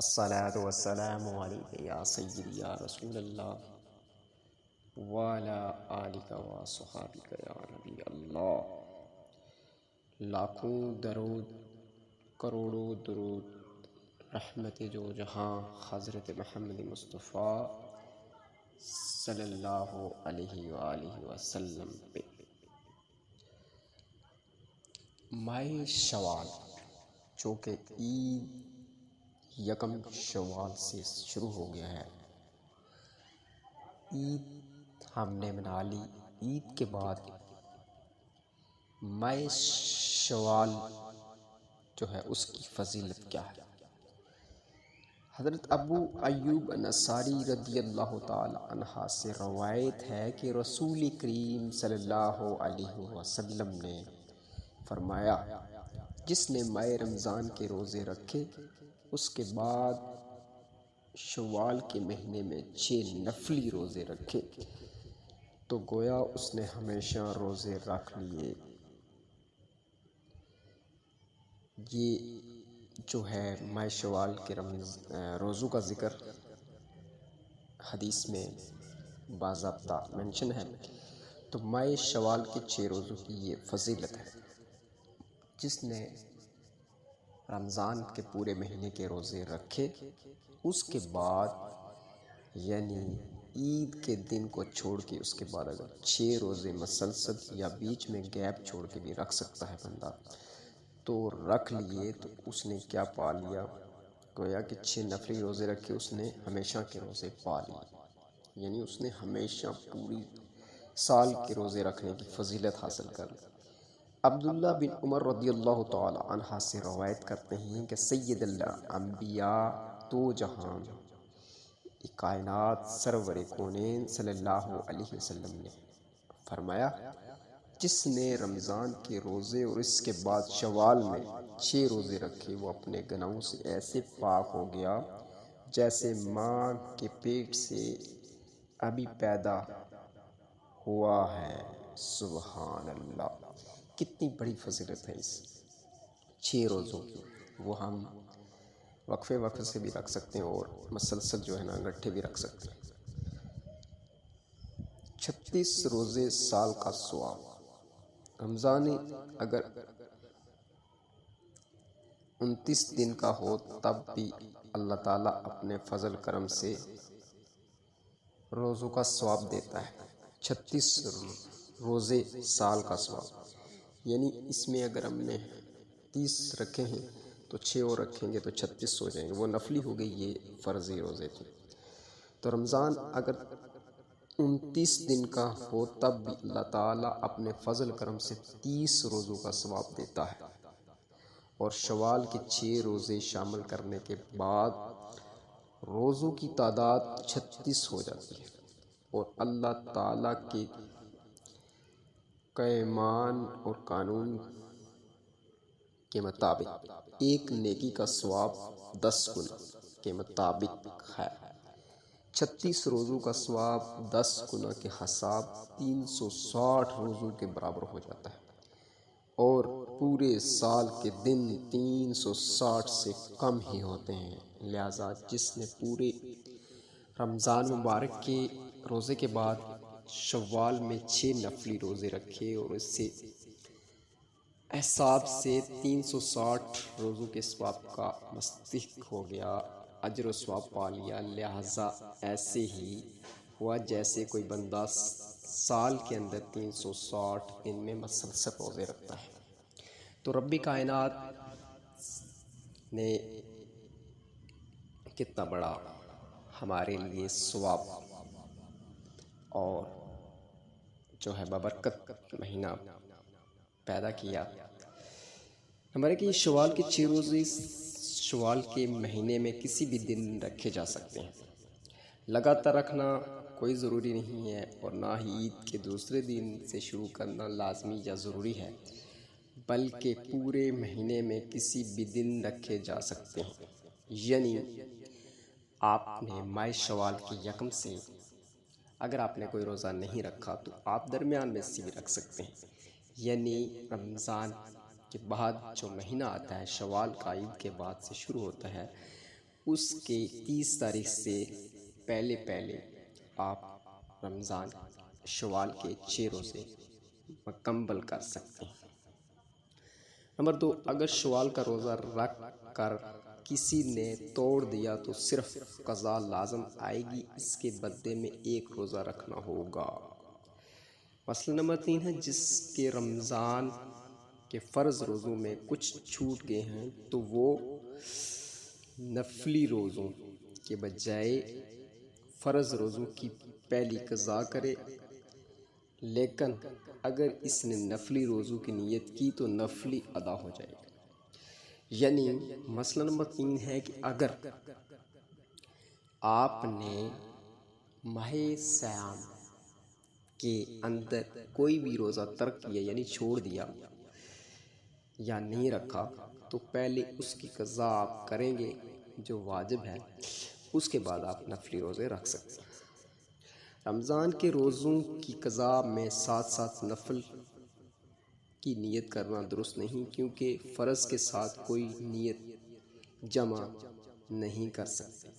الصلاة والسلام علیکہ یا سیدی یا رسول اللہ وعلی آلک و صحابک یا نبی اللہ۔ لاکھوں درود کروڑوں درود رحمت جو جہاں حضرت محمد مصطفیٰ صلی اللہ علیہ وآلہ وسلم پہ۔ ماہ شوال جو کہ عید یکم شوال سے شروع ہو گیا ہے۔ عید ہم نے منا لی۔ عید کے بعد ماہ شوال جو ہے اس کی فضیلت کیا ہے؟ حضرت ابو ایوب انصاری رضی اللہ تعالی عنہ سے روایت ہے کہ رسول کریم صلی اللہ علیہ وسلم نے فرمایا، جس نے ماہ رمضان کے روزے رکھے اس کے بعد شوال کے مہینے میں 6 نفلی روزے رکھے تو گویا اس نے ہمیشہ روزے رکھ لیے۔ یہ جو ہے ماہ شوال کے روزوں کا ذکر حدیث میں باضابطہ منشن ہے، تو ماہ شوال کے 6 روزوں کی یہ فضیلت ہے۔ جس نے رمضان کے پورے مہینے کے روزے رکھے اس کے بعد یعنی عید کے دن کو چھوڑ کے اس کے بعد اگر 6 روزے مسلسل یا بیچ میں گیپ چھوڑ کے بھی رکھ سکتا ہے بندہ تو رکھ لیے، تو اس نے کیا پا لیا؟ گویا کہ 6 نفلی روزے رکھے اس نے ہمیشہ کے روزے پا لیے، یعنی اس نے ہمیشہ پوری سال کے روزے رکھنے کی فضیلت حاصل کر لی۔ عبداللہ بن عمر رضی اللہ تعالی عنہ سے روایت کرتے ہیں کہ سید الانبیاء دو جہان کائنات سرور کونین صلی اللہ علیہ وسلم نے فرمایا، جس نے رمضان کے روزے اور اس کے بعد شوال میں 6 روزے رکھے وہ اپنے گناہوں سے ایسے پاک ہو گیا جیسے ماں کے پیٹ سے ابھی پیدا ہوا ہے۔ سبحان اللہ، کتنی بڑی فضیلت ہے اس 6 روزوں کی۔ وہ ہم وقفے وقفے سے بھی رکھ سکتے ہیں اور مسلسل جو ہے نا گٹھے بھی رکھ سکتے ہیں۔ 36 روزے سال کا ثواب۔ رمضان اگر 29 دن کا ہو تب بھی اللہ تعالیٰ اپنے فضل کرم سے روزوں کا ثواب دیتا ہے۔ 36 روزے سال کا ثواب، یعنی اس میں اگر ہم نے 30 رکھے ہیں تو 6 اور رکھیں گے تو 36 ہو جائیں گے، وہ نفلی ہو گئی، یہ فرضی روزے تھے۔ تو رمضان اگر 29 دن کا ہو تب بھی اللہ تعالیٰ اپنے فضل کرم سے 30 روزوں کا ثواب دیتا ہے، اور شوال کے 6 روزے شامل کرنے کے بعد روزوں کی تعداد 36 ہو جاتی ہے، اور اللہ تعالیٰ کے قیمان اور قانون کے مطابق ایک نیکی کا ثواب 10 گنا کے مطابق ہے۔ 36 روزوں کا ثواب 10 گنا کے حساب 360 روزوں کے برابر ہو جاتا ہے، اور پورے سال کے دن 360 سے کم ہی ہوتے ہیں۔ لہذا جس نے پورے رمضان مبارک کے روزے کے بعد شوال میں 6 نفلی روزے رکھے اور اس سے حساب سے 360 روزوں کے ثواب کا مستحق ہو گیا، اجر و ثواب پا لیا۔ لہذا ایسے ہی ہوا جیسے کوئی بندہ سال کے اندر 360 دن میں مسلسل روزے رکھتا ہے۔ تو رب کائنات نے کتنا بڑا ہمارے لیے ثواب اور جو ہے بابرکت مہینہ پیدا کیا۔ ہمارے کہ شوال کے 6 روزے شوال کے مہینے میں کسی بھی دن رکھے جا سکتے ہیں، لگاتار رکھنا کوئی ضروری نہیں ہے، اور نہ ہی عید کے دوسرے دن سے شروع کرنا لازمی یا ضروری ہے، بلکہ پورے مہینے میں کسی بھی دن رکھے جا سکتے ہیں۔ یعنی آپ نے ماہ شوال کے یکم سے اگر آپ نے کوئی روزہ نہیں رکھا تو آپ درمیان میں سے بھی رکھ سکتے ہیں، یعنی رمضان کے بعد جو مہینہ آتا ہے شوال کا عید کے بعد سے شروع ہوتا ہے، اس کے 30 تاریخ سے پہلے آپ رمضان شوال کے 6 روزے مکمل کر سکتے ہیں۔ نمبر 2، اگر شوال کا روزہ رکھ کر کسی نے توڑ دیا تو صرف قضا لازم آئے گی، اس کے بدلے میں 1 روزہ رکھنا ہوگا۔ مسئلہ نمبر 3 ہے، جس کے رمضان کے فرض روزوں میں کچھ چھوٹ گئے ہیں تو وہ نفلی روزوں کے بجائے فرض روزوں کی پہلی قضا کرے، لیکن اگر اس نے نفلی روزوں کی نیت کی تو نفلی ادا ہو جائے گا۔ یعنی مسئلہ نمبر 3 ہے کہ اگر آپ نے ماہ سیام کے اندر کوئی بھی روزہ ترک کیا یعنی چھوڑ دیا یا نہیں رکھا تو پہلے اس کی قضا آپ کریں گے جو واجب ہے، اس کے بعد آپ نفلی روزے رکھ سکتے ہیں۔ رمضان کے روزوں کی قضا میں ساتھ نفل کی نیت کرنا درست نہیں، کیونکہ فرض کے ساتھ کوئی نیت جمع نہیں کر سکتے۔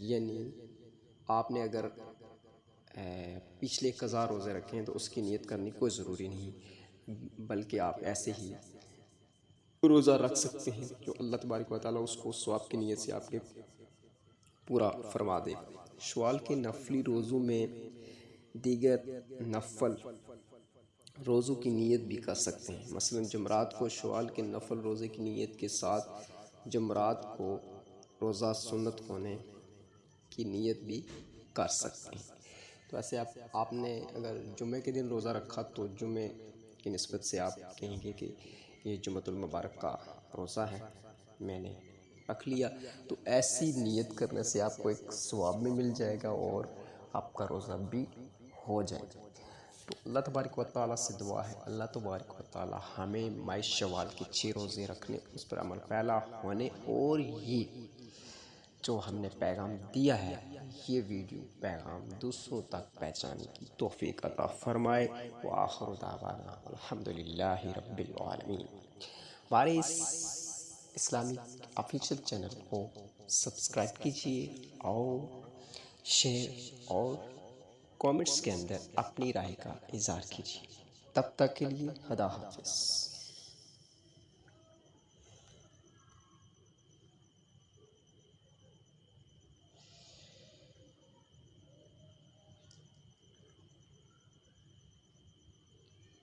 یعنی آپ نے اگر پچھلے قضا روزے رکھے ہیں تو اس کی نیت کرنی کوئی ضروری نہیں، بلکہ آپ ایسے ہی روزہ رکھ سکتے ہیں جو اللہ تبارک و تعالیٰ اس کو ثواب کی نیت سے آپ کے پورا فرما دے۔ شوال کے نفلی روزوں میں دیگر نفل روزوں کی نیت بھی کر سکتے ہیں، مثلا جمعرات کو شوال کے نفل روزے کی نیت کے ساتھ جمعرات کو روزہ سنت ہونے کی نیت بھی کر سکتے ہیں۔ تو ایسے آپ نے اگر جمعے کے دن روزہ رکھا تو جمعے کی نسبت سے آپ کہیں گے کہ یہ جمعۃ المبارک کا روزہ ہے، میں نے رکھ لیا، تو ایسی نیت کرنے سے آپ کو ایک ثواب بھی مل جائے گا اور آپ کا روزہ بھی ہو جائے گا۔ تو اللہ تبارک و تعالیٰ سے دعا ہے، اللہ تبارک و تعالیٰ ہمیں ماہ شوال کے 6 روزے رکھنے، اس پر عمل پیرا ہونے اور یہ جو ہم نے پیغام دیا ہے یہ ویڈیو پیغام دوسروں تک پہنچانے کی توفیق عطا فرمائے۔ وآخر دعوانا الحمدللہ رب العالمین۔ ہمارے اس اسلامی آفیشیل چینل کو سبسکرائب کیجیے اور شیئر اور کامنٹس کے اندر اپنی رائے کا اظہار کیجیے۔ تب تک کے لیے خدا حافظ۔